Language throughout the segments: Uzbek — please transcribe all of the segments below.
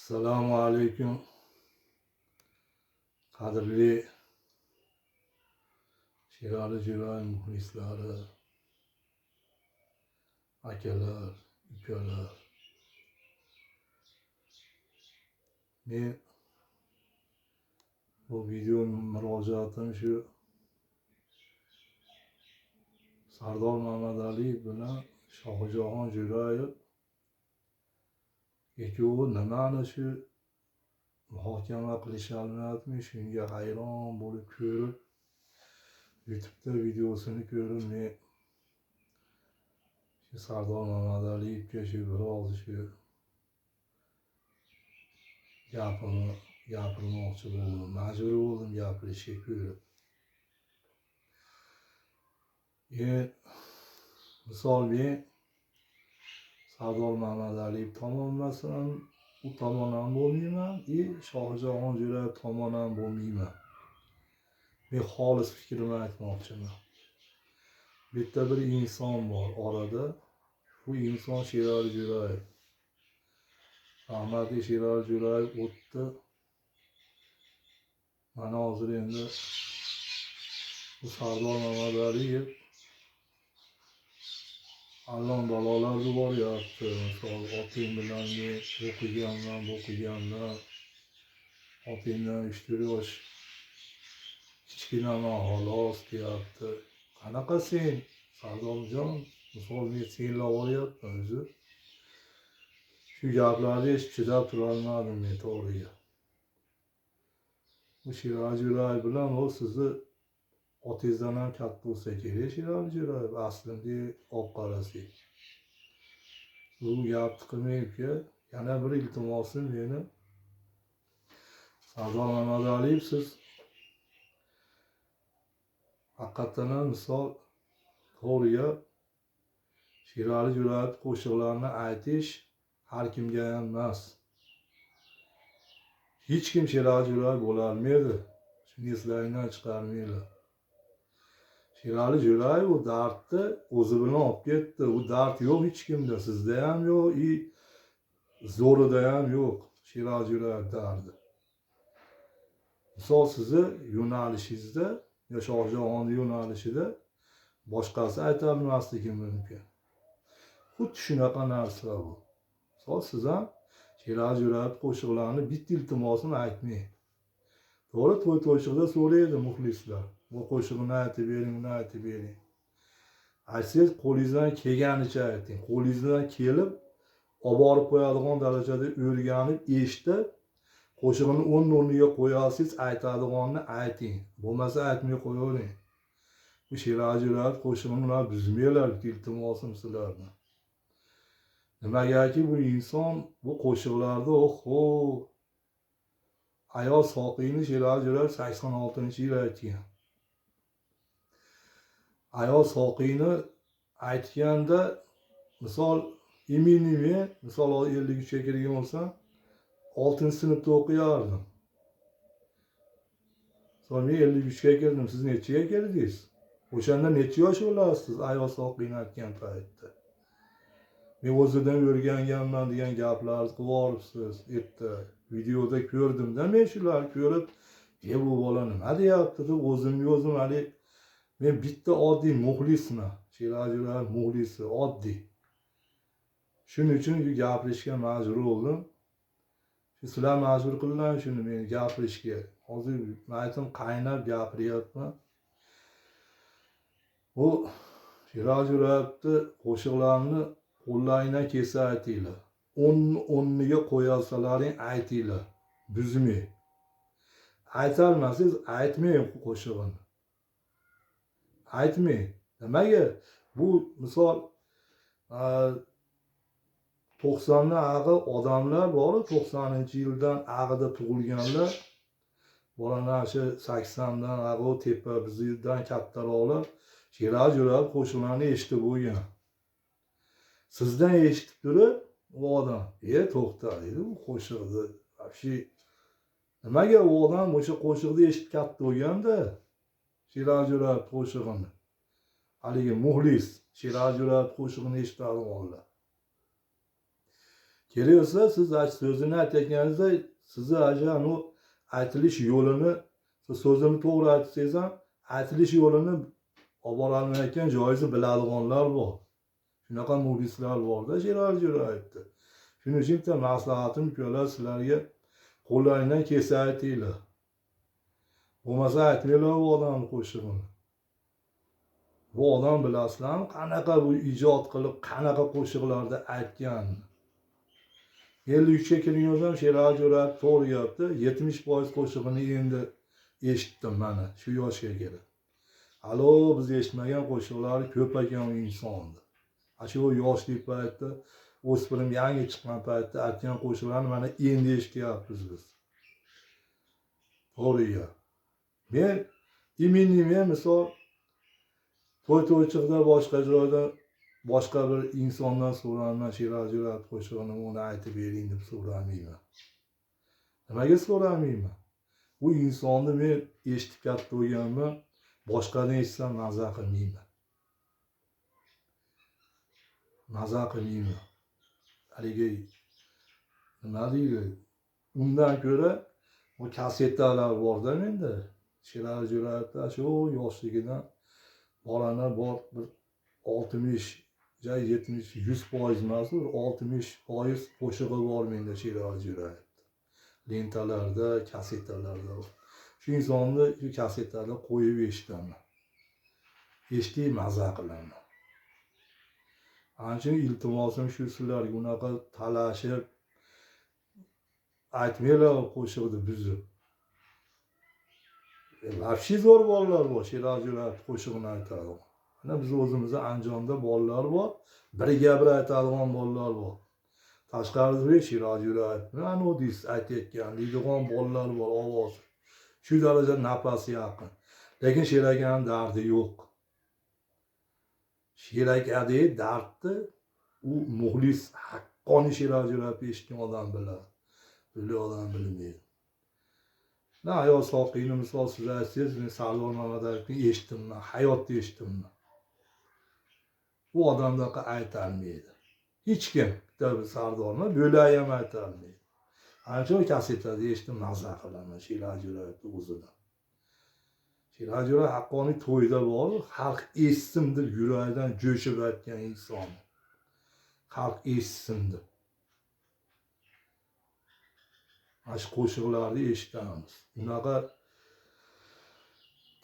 Assalomu alaykum qadrli Sherali Jo'ray muxlislari, akalar, ukalar. Men bu video murojaatim shu Sardor Mamadaliyev bilan Shohjahon Jo'rayev ikkovi nimani shu muhokama qilisholmayapti, shunga hayron bo'lib ko'rib, YouTube'da videosini ko'rib, men shu Sardor Mamadaliyevga shu biroz shu gapirmoqchi bo'ldim, majbur bo'ldim gapirishga ko'rib. Misol men Sardor Mamadaliyev tomondan u tomon ham bo'lmayman, Shohjahon Jo'rayev tomon ham bo'lmayman. Men xolis fikrimni aytmoqchiman. Bitta bir inson bor orada, bu inson Sherali Jo'rayev. Rahmatli Sherali Jo'rayev o'tdi. Mana hozir endi bu Sardor Mamadaliyev allon balolarga boryapti. Misol oting bilan men o'qiganman, otingdan 3-4 yosh kichkinaman xolos deyapti. Qanaqa sen Sardorjon, misol men senlab olyapman o'zi. Shu gaplarni eshitib chidab turolmadim men to'g'riga. Bu Sherali Jo'rayev bilan o sizni otangizdan ham katta bo'lsa kerak, Sherali Jo'rayev aslida olib qarasak. Bu gapni qilmaydi. Yana bir iltimosim meni Sardor Mamadaliyev, siz haqiqatan ham misol to'g'riga Sherali Jo'rayev qo'shiqlarini aytish har kimga ham emas. Hech kim Sherali Jo'rayev bo'lolmaydi. Shuni eslaridan chiqarmanglar. Sherali Jo'rayev u dardni o'zi bilan olib ketdi. U dard yo'q hech kimda, sizda ham yo'q, zo'rida ham yo'q Sherali Jo'rayev dardi. Misol sizni yo'nalishingizda, yo Shohjahon yo'nalishida boshqasi aytolmasligi mumkin. Xuddi shunaqa narsa bu. Misol siz ham Sherali Jo'rayev qo'shiqlarini bitta iltimosini aytmang. To'g'ri, to'y-to'yshiqda so'raydi muxlislar. Bu qo'shiqni aytib bering, uni aytib bering. Aytsangiz qo'lingizdan kelganicha ayting. Qo'lingizdan kelib olib borib qo'yadigan darajada o'rganib, eshitib, qo'shiqni o'rniga qo'yasiz, aytadiganini ayting. Bo'lmasa aytmay qo'yavering. Bu Sherali Jo'rayev qo'shig'ini ular buzmanglar, iltimosim sizlardan. Nimagaki bu inson bu qo'shiqlarda ayol soqiyni Sherali Jo'rayev 86-yil aytgan. Ayol soqiyni aytganda misol men misol 53 ga kirgan bo'lsam 6-sinfda o'qiyardim. Misol men 53 ga kirdim, siz nechiga kirdingiz? O'shanda necha yosh bo'lasiz ayol soqiyni aytgan paytda? Men o'zidan o'rganganman degan gaplarni qilyapsiz. Videoda ko'rdim-da, men shularni ko'rib, bu bola nima deyapti deb o'zimga o'zim men bitta oddiy muxlisman. Sherali Jo'rayev muxlisi, oddiy. Shuning uchun gapirishga majbur bo'ldim. Sizlar majbur qildilar shuni men gapirishga. Hozir men aytdim, qaynab gapiryapman. Bu Sherali Jo'rayevni qo'shiqlarini qo'llaringdan kelsa aytinglar. O'rniga qo'yasalaring aytinglar. Buzmay. Aytolmasangiz aytmang qo'shig'ini. Aytmang. Nimaga? Bu misol 90dan ag'i odamlar bor, 90-yildan ag'ida tug'ilganlar. Bolalar shu 80dan ag'i tepa bizdan kattaroqlar Sherali Jo'rayev qo'shiqlarini eshitib bo'lgan. Sizdan eshitib turib, u odam, to'xta deydi, bu qo'shiqni. Nimaga u odam o'sha qo'shiqni eshitib katta bo'lganda, Sherali Jo'rayev qo'shig'ini. Haligi muxlis Sherali Jo'rayev qo'shig'ini eshitadiganlar. Kelsa siz so'zini aytayotganingizda sizni ajan u aytilish yo'lini so'zini to'g'ri aytsangiz ham aytilish yo'lini olib borolmayotgan joyingizni biladiganlar bor. Shunaqa muxlislar borda Sherali Jo'rayevda. Shuning uchun bitta maslahatim ukalar sizlarga qo'llaringdan kelsa aytinglar. Bo'lmasa aytmanglar bu odamni qo'shig'ini. Bu odam bilasizlarmi qanaqa bu ijod qilib qanaqa qo'shiqlarda aytgan. 53ga kirganimizda Sherali Jo'rayev to'g'ri gapdi. 70% qo'shig'ini endi eshitdim mana shu yoshga kelib. Alo, biz eshitmagan qo'shiqlari ko'p ekan u insonni. Shu yoshlik paytda o'spirim yangi chiqqan paytda aytgan qo'shiqlarni mana endi eshityapmiz biz. To'g'ri gap. Men men misol to'y-to'ychiqda boshqa joyda boshqa bir insondan so'rayman Sherali Jo'rayev qo'shig'ini uni aytib bering deb so'ramayman. Nimaga so'ramayman? Bu insonni men eshitib katta bo'lganman, boshqadan eshitsam maza qilmayman. Maza qilmayman. Haligi nima deydi? Undan ko'ra bu kassetalar borda menda. Sherali Jo'rayevda shu yoshligidan bolalar bor bir 60 70 100% emas, 60% qo'shig'i bor menda Sherali Jo'rayevda. Lentalarda, kassetalarda. Shu insonni shu kassetalarga qo'yib eshitaman. Eshitib maza qilaman. Ana shu iltimosim shu sizlarga unaqa talashib aytmanglar qo'shiqni buzib. Vafshi zo'r bolalar bor, Sherali Jo'rayev qo'shig'ini aytadi. Mana biz o'zimizda Andijonda bolalar bor, biriga bir aytadigan bolalar bor. Tashqarida Sherali Jo'rayev bilan odis aytayotgan deydigan bolalar bor, ovoz. Shu darajada nafasi yaqin. Lekin Sheraganing dardi yo'q. Sheragadagi dardni u muxlis haqqoniy Sherali Jo'rayev eshitgan odam biladi. Bilgan odam bilmaydi. Na ayol soqiyni misol siz aytsangiz, men Sardor Mamadaliyevni eshitdimman, hayotda eshitdimman. Bu odamdaqa aytolmaydi. Hech kim bitta Sardorni bo'lay ham aytolmaydi. Ana shu kassetada eshitdim, maza qilaman Sherali Jo'rayevni o'zidan. Sherali Jo'rayev haqqoniy to'yda bor, xalq eshitsin deb yuragidan jo'shib aytgan inson. Xalq eshitsin deb. Mana shu qo'shiqlarni eshitamiz. Unaqa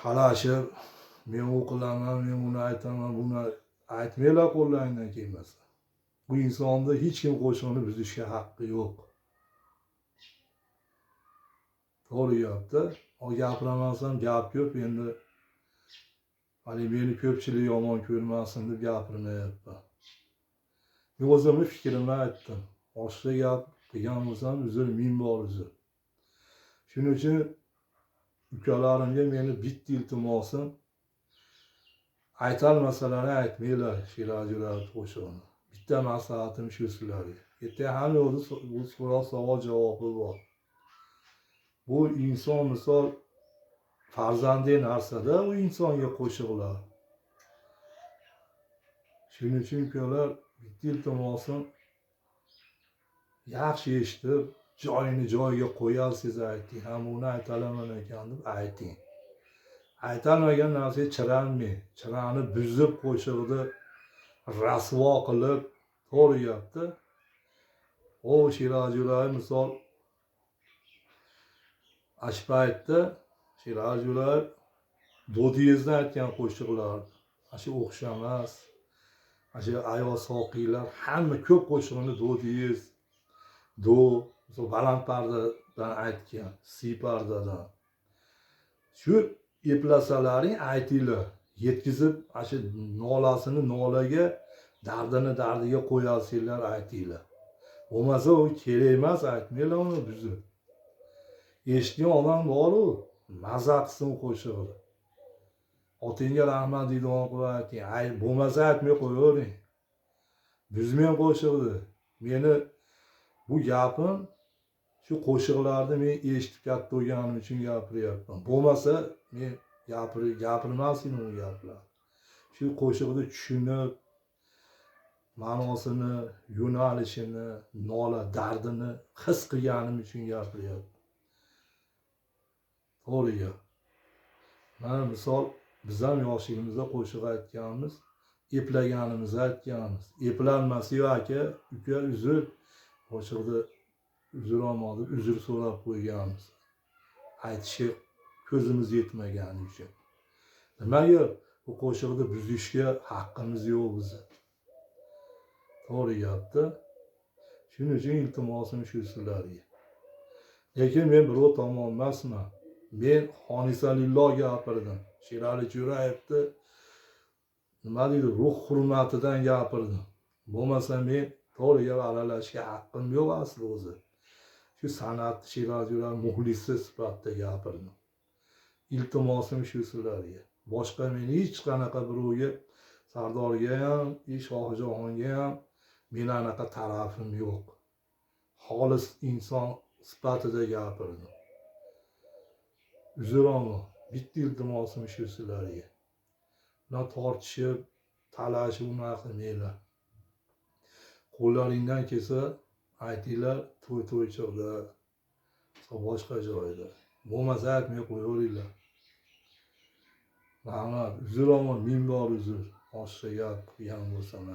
talashib, men u qilaman, men uni aytaman, buni aytmanglar qo'llaringdan kelmasa. Bu insonda hech kim qo'shig'ini buzishga haqqi yo'q. To'g'ri gapda. O gapiramasam gap ko'p, endi hali meni ko'pchilik yomon ko'rmasin deb gapirmayapman. Men o'zimni fikrimni aytdim. Boshqa gap qilgan bo'lsam uzr, ming bor uzr. Shuning uchun ukalarimga meni bitta iltimosim, aytolmasalarni aytmanglar Sherali Jo'rayev qo'shig'ini. Bitta maslahatim shu sizlarga. Yerda hamma o'zi so'roq savol javobi bor. Bu inson misol farzandiy narsada u insonga qo'shiqlar. Shuning uchun ukalar bitta iltimosim, yaxshi eshitib, joyini joyiga qo'yasiz ayting. Ham uni aytalaman ekan deb ayting. Aytalmagan narsaga chiranmang. Chirani buzib qo'shiqni rasvo qilib, to'g'ri gapda. O Sherali Jo'rayev misol ash paytda Sherali Jo'rayev Dodiyezdan aytgan qo'shiqlar, shu o'xshamas, shu ayol soqiylar hamma ko'p qo'shiqni Dodiyez, misol baland pardadan aytgan, si pardadan. Shu eplasalaring aytinglar, yetkizib, shu nolasini nolaga, dardini dardiga qo'yasizlar aytinglar. Bo'lmasa u kerak emas, aytmanglar uni buzib. Eshitgan odam bor-ku, maza qilsin qo'shig'ini. Otingga rahmat deydigan qilib ayting. Bo'lmasa aytmay qo'yavering. Buzmang qo'shiqni. Meni bu gapim shu qo'shiqlarni men eshitib katta bo'lganim uchun gapiryapman. Bo'lmasa men gapirmasdim u gaplar. Shu qo'shiqni tushunib, ma'nosini, yo'nalishini, nola dardini his qilganim uchun gapiryapman. To'g'riga. Mana misol biz ham yoshligimizda qo'shiq aytganmiz, eplaganimizni aytganmiz. Eplanmasa-yu aka, uka uzr, qo'shiqni uzr olmadim, uzr so'rab qo'yganmiz. Aytishga ko'zimiz yetmagani uchun. Nimaga bu qo'shiqni buzishga haqqimiz yo'q bizni. To'g'ri gapda. Shuning uchun iltimosim shu sizlarga. Lekin men birov tomon emasman. Men Xonisalilloh gapirdim. Sherali Jo'rayevni nima deydi, ruh hurmatidan gapirdim. Bo'lmasa men to'g'riga aralashishga haqqim yo'q asli o'zi. Shu san'at Sherali Jo'rayev muxlisi sifatida gapirdim. Iltimosim shu sizlarga. Boshqa men hech qanaqa birovga, Sardorga ham, Shohjahonga ham men anaqa tarafim yo'q. Xolis inson sifatida gapirdim. Uzr olma. Bitta iltimosim shu sizlarga. Ular tortishib, talashib unaqa qilmanglar. Qo'llaringdan kelsa aytinglar, to'y-to'ychoqda, boshqa joyda. Bo'lmasa aytmay qo'yaveringlar. Rahmat, uzr olma, ming bor uzr. Boshqa gap qilgan bo'lsam.